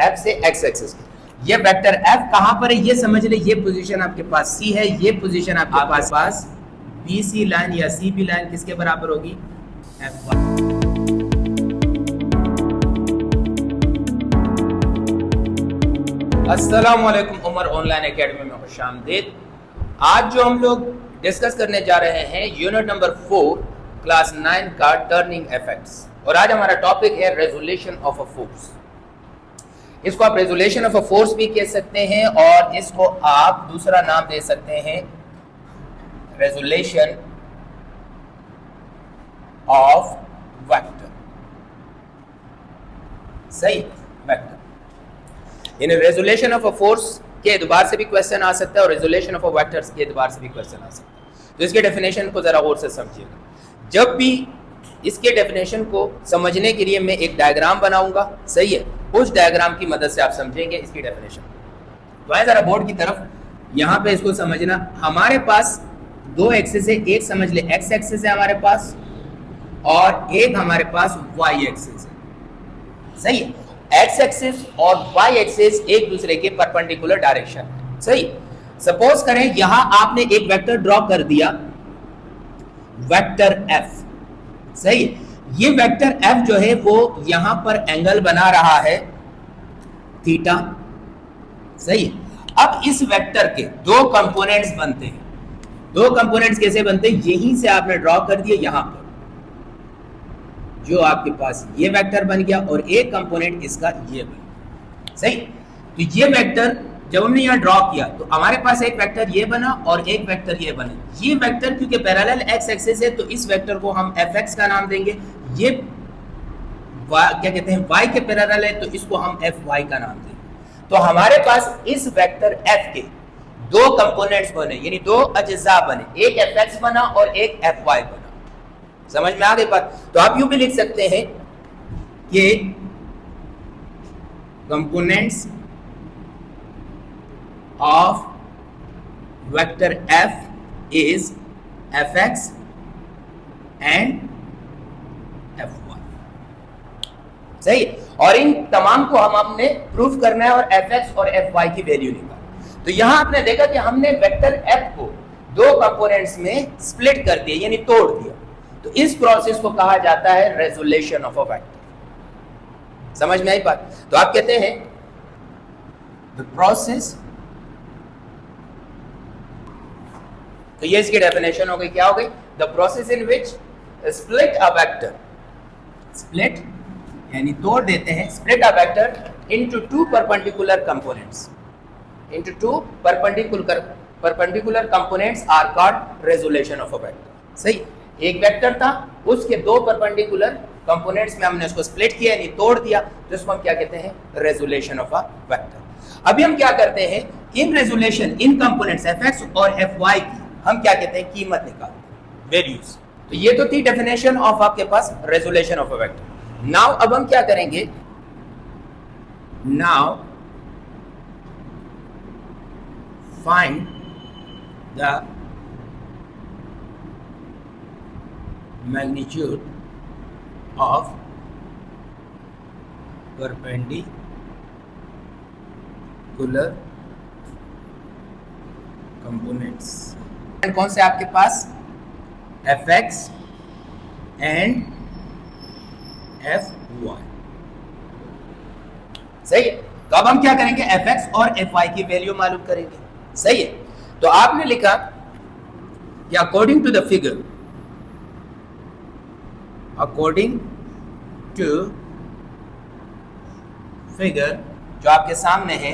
F से x axis. ये vector F कहां पर है ये समझ ले। ये पोजीशन आपके पास C है, ये पोजीशन आपके पास BC लाइन या CB लाइन किसके बराबर होगी? F1। अस्सलाम वालेकुम, उमर ऑनलाइन एकेडमी में खुशामदीद। आज जो हम लोग डिस्कस करने जा रहे हैं यूनिट नंबर 4 क्लास 9 का टर्निंग इफेक्ट्स, और आज हमारा टॉपिक है रेजोल्यूशन ऑफ अ फोर्स। इसको आप रेजोल्यूशन ऑफ अ फोर्स भी कह सकते हैं और इसको आप दूसरा नाम दे सकते हैं रेजोल्यूशन ऑफ वेक्टर। सही, vector. In resolution of a force के एतबार से भी क्वेश्चन आ सकता है और रेजोल्यूशन ऑफ अ वेक्टर्स के एतबार से भी क्वेश्चन आ सकता है। तो इसके डेफिनेशन को जरा गौर से समझिएगा। जब भी इसके डेफिनेशन को समझने के लिए मैं एक डायग्राम बनाऊंगा, सही है, उस डायग्राम की मदद से आप समझेंगे इसकी डेफिनेशन। तो आए जरा बोर्ड की तरफ, यहाँ पे इसको समझना। हमारे पास दो एक्सिस है, एक समझ ले एक्स एक्सिस है हमारे पास और एक हमारे पास वाई एक्सिस है। सही है, एक्स एक्सिस और वाई एक्सिस एक दूसरे के परपेंडिकुलर डायरेक्शन है। सही, सपोज करें यहां आपने एक वेक्टर ड्रॉ कर दिया, वेक्टर एफ। सही, ये वेक्टर एफ जो है वो यहां पर एंगल बना रहा है थीटा। सही, अब इस वेक्टर के दो कंपोनेंट्स बनते हैं। दो कंपोनेंट्स कैसे बनते हैं? यहीं से आपने ड्रॉ कर दिया, यहां पर जो आपके पास ये वेक्टर बन गया और एक कंपोनेंट इसका ये बन गया। सही, तो ये वेक्टर जब हमने यहां ड्रॉ किया तो हमारे पास एक वेक्टर ये बना और एक वेक्टर ये बना। ये वेक्टर क्योंकि पैरेलल एक्स एक्सिस है तो इस वेक्टर को हम एफ एक्स का नाम देंगे। ये क्या कहते हैं, वाई के पैरेलल है तो इसको हम एफ वाई का नाम देंगे। तो हमारे पास इस वेक्टर एफ के दो कंपोनेंट्स बने, यानी दो अज्जा बने, एक एफ एक्स बना और एक एफ वाई बना। समझ में आ गई बात? तो आप यूं भी लिख सकते हैं कि components of vector F is F X and F Y. सही, और इन तमाम को हमने प्रूफ करना है और एफ एक्स और एफ वाई की वैल्यू निकालना। तो यहां आपने देखा कि हमने वेक्टर एफ को दो कंपोनेंट्स में स्प्लिट कर दिया, यानी तोड़ दिया। तो इस प्रोसेस को कहा जाता है रेजोल्यूशन ऑफ अ वेक्टर। समझ में आई बात? तो आप कहते हैं द प्रोसेस, तो ये इसकी डेफिनेशन हो गई, क्या हो गई? The process in which split a vector, split यानी तोड़ देते हैं, split a vector into two perpendicular components, into two perpendicular components are called resolution of a vector. सही, एक वेक्टर था, उसके दो परपेंडिकुलर कंपोनेंट्स में हमने उसको स्प्लिट किया यानी तोड़ दिया, तो इसको हम क्या कहते हैं? Resolution of a vector. अभी हम क्या करते हैं, in resolution in components F X और एफ वाई की हम क्या कहते हैं? कीमत निकालते हैं, वैल्यूज। तो ये तो थी डेफिनेशन ऑफ आपके पास resolution of a vector. Now अब हम क्या करेंगे, now find the magnitude of perpendicular components। कौन से आपके पास? F X and F Y. सही है, तो अब हम क्या करेंगे? एफ एक्स और एफ वाई की वैल्यू मालूम करेंगे। सही है, तो आपने लिखा कि according to the figure, according to figure जो आपके सामने है,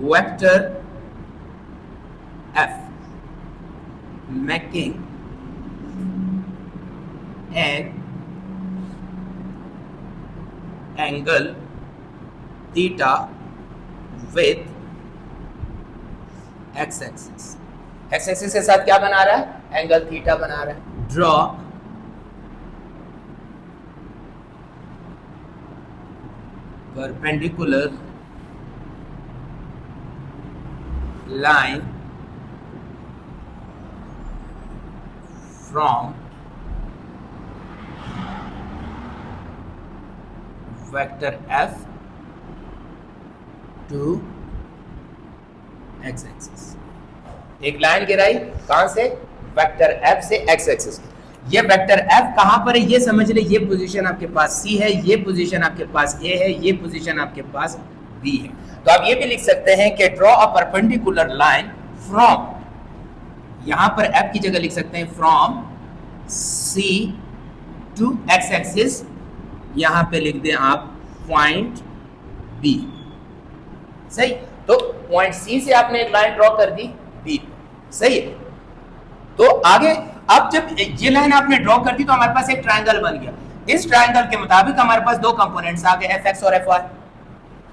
vector F making an angle theta with x axis. X axis के साथ क्या बना रहा है? एंगल थीटा बना रहा है। Draw perpendicular line from vector f to X axis. एक लाइन गिराई कहां से, वेक्टर एफ से एक्स एक्सिस। ये वेक्टर एफ कहां पर है ये समझ ले, ये पोजीशन आपके पास सी है, ये पोजीशन आपके पास ए है, ये पोजीशन आपके पास बी है। तो आप ये भी लिख सकते हैं कि draw a perpendicular line from, यहां पर एफ की जगह लिख सकते हैं from C to X axis, यहां पे लिख दें आप पॉइंट बी। सही, तो पॉइंट सी से आपने एक लाइन ड्रॉ कर दी बी, सही है। तो आगे अब जब ये लाइन आपने ड्रॉ कर दी तो हमारे पास एक ट्रायंगल बन गया। इस ट्रायंगल के मुताबिक हमारे पास दो कंपोनेंट्स आ गए, एफ एक्स और एफ वाई।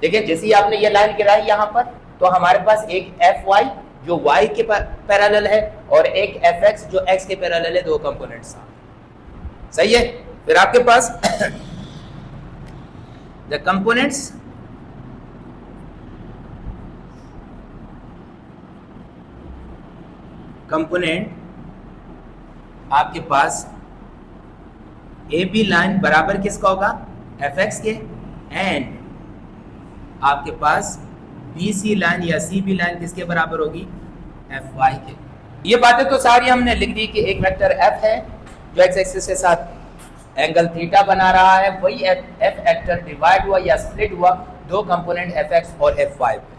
देखिए जैसे ही आपने ये लाइन गिराई यहां पर, तो हमारे पास एक एफ वाई जो वाई के पैरेलल है और एक एफ एक्स जो एक्स के पैरेलल है, दो कंपोनेंट्स आ गए। सही है। फिर आपके पास द कंपोनेंट्स कंपोनेंट आपके पास ए बी लाइन बराबर किसका होगा, एफ एक्स के, एंड आपके पास बी सी लाइन या सी बी लाइन किसके बराबर होगी, एफ वाई के। ये बातें तो सारी हमने लिख दी कि एक वेक्टर एफ है जो एक्स एक्सिस के साथ एंगल थीटा बना रहा है, वही एफ वेक्टर डिवाइड हुआ या स्प्लिट हुआ दो कंपोनेंट एफ एक्स और एफ वाई पे।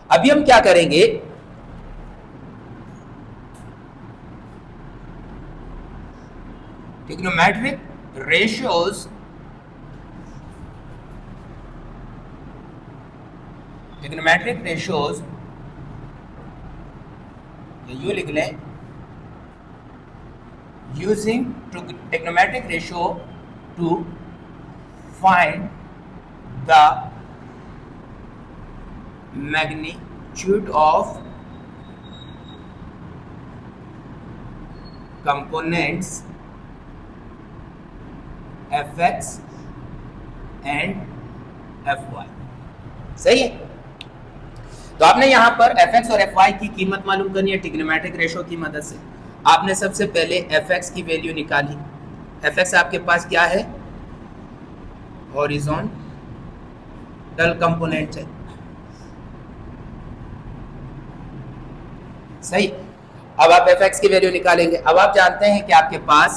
अभी हम क्या करेंगे, trigonometric ratios यू लिख लें, using trigonometric ratio to find the magnitude of components fx and fy। सही है। तो आपने यहां पर fx और fy की कीमत मालूम करनी है ट्रिग्नोमेट्रिक रेशो की मदद से। आपने सबसे पहले fx की वैल्यू निकाली। fx आपके पास क्या है, हॉरिजॉन्टल कंपोनेंट है। सही। अब आप fx की वैल्यू निकालेंगे। अब आप जानते हैं कि आपके पास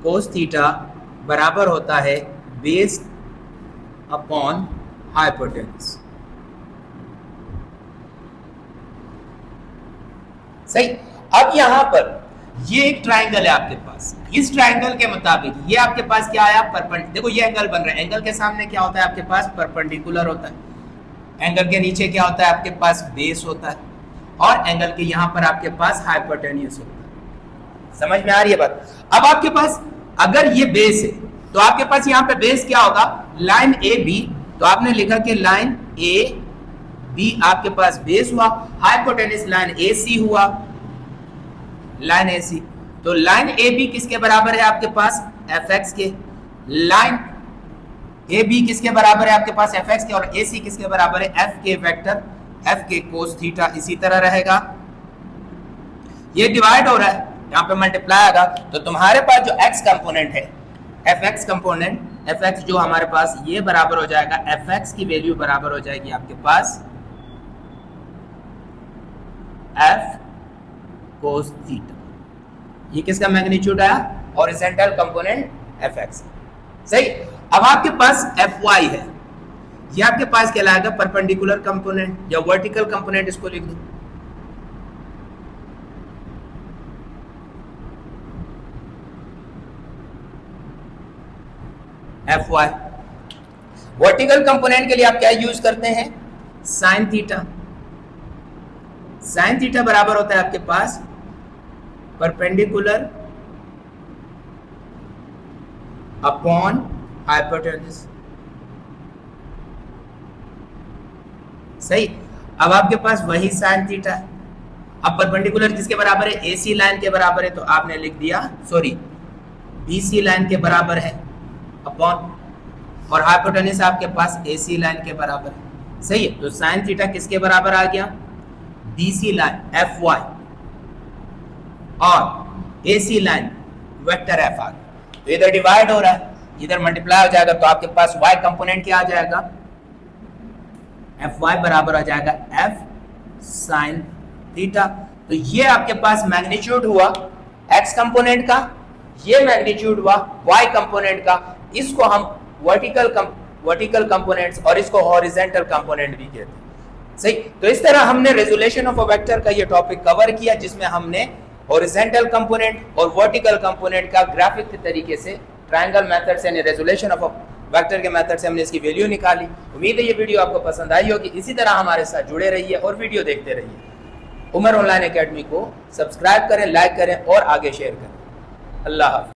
कोस थीटा बराबर होता है बेस अपॉन हाइपोटेन्यूज। सही। अब यहां पर ये एक ट्रायंगल है आपके पास, इस ट्रायंगल के मुताबिक ये आपके पास क्या आया, परपेंडिकुलर। देखो ये एंगल बन रहा है, एंगल के सामने क्या होता है आपके पास, परपेंडिकुलर होता है। एंगल के नीचे क्या होता है आपके पास, बेस होता है, और एंगल के यहां पर आपके पास हाइपोटेन्यूज होता है। समझ में आ रही है बात। अब आपके पास अगर ये बेस है तो आपके पास यहां पे बेस क्या होगा, लाइन ए बी। तो आपने लिखा कि लाइन ए बी आपके पास बेस हुआ, हाइपोटेन्यूज लाइन ए सी हुआ, लाइन ए सी। तो लाइन ए बी किसके बराबर है आपके पास, एफ एक्स के। लाइन ए बी किसके बराबर है आपके पास, एफ एक्स के, और ए सी किसके बराबर है, एफ के वेक्टर एफ के कोस थीटा। इसी तरह रहेगा, ये डिवाइड हो रहा है, यहाँ पे मल्टीप्लाई आएगा। तो तुम्हारे पास जो x कंपोनेंट है, F x component, F x जो हमारे पास ये बराबर हो जाएगा, एफ एक्स की वैल्यू बराबर हो जाएगी आपके पास एफ कोस थीटा। ये किसका मैग्नीट्यूड आया, हॉरिजॉन्टल कंपोनेंट एफ एक्स। सही। अब आपके पास एफ वाई है, ये आपके पास कहलाएगा परपेंडिकुलर कंपोनेंट या वर्टिकल कंपोनेंट, इसको लिख दो। F Y. वर्टिकल कंपोनेंट के लिए आप क्या यूज करते हैं, साइन थीटा। साइन थीटा बराबर होता है आपके पास परपेंडिकुलर अपॉन हाइपोटेन्यूज। सही। अब आपके पास वही साइन थीटा है। अब परपेंडिकुलर किसके बराबर है, एसी लाइन के बराबर है, तो आपने लिख दिया, सॉरी बीसी लाइन के बराबर है अपॉन, और हाइपोटेन्यूज आपके पास एसी लाइन के बराबर है। सही है। तो साइन थीटा किसके बराबर आ गया, बीसी लाइन एफ वाई, और एसी लाइन वेक्टर एफ आ गया। तो इधर डिवाइड हो रहा है, इधर मल्टीप्लाई हो जाएगा, तो आपके पास वाई कंपोनेंट क्या आ जाएगा, एफ वाई बराबर हो जाएगा एफ साइन थीटा। तो ये आपके पास मैग्नीट्यूड हुआ एक्स कंपोनेंट का, ये मैग्नीट्यूड हुआ वाई कंपोनेंट का। इसको हम वर्टिकल कंपोनेंट्स और इसको हॉरिजॉन्टल कंपोनेंट भी कहते हैं। सही, तो इस तरह हमने रेजोल्यूशन ऑफ अ वेक्टर का ये टॉपिक कवर किया, जिसमें हमने हॉरिजॉन्टल कंपोनेंट और वर्टिकल कंपोनेंट का ग्राफिक के तरीके से ट्रायंगल मेथड से यानी रेजोल्यूशन ऑफ अ वेक्टर के मेथड से हमने इसकी वैल्यू निकाली। उम्मीद है ये वीडियो आपको पसंद आई होगी। इसी तरह हमारे साथ जुड़े रहिए और वीडियो देखते रहिए। उमर ऑनलाइन एकेडमी को सब्सक्राइब करें, लाइक करें और आगे शेयर करें। अल्लाह हाफ़िज़।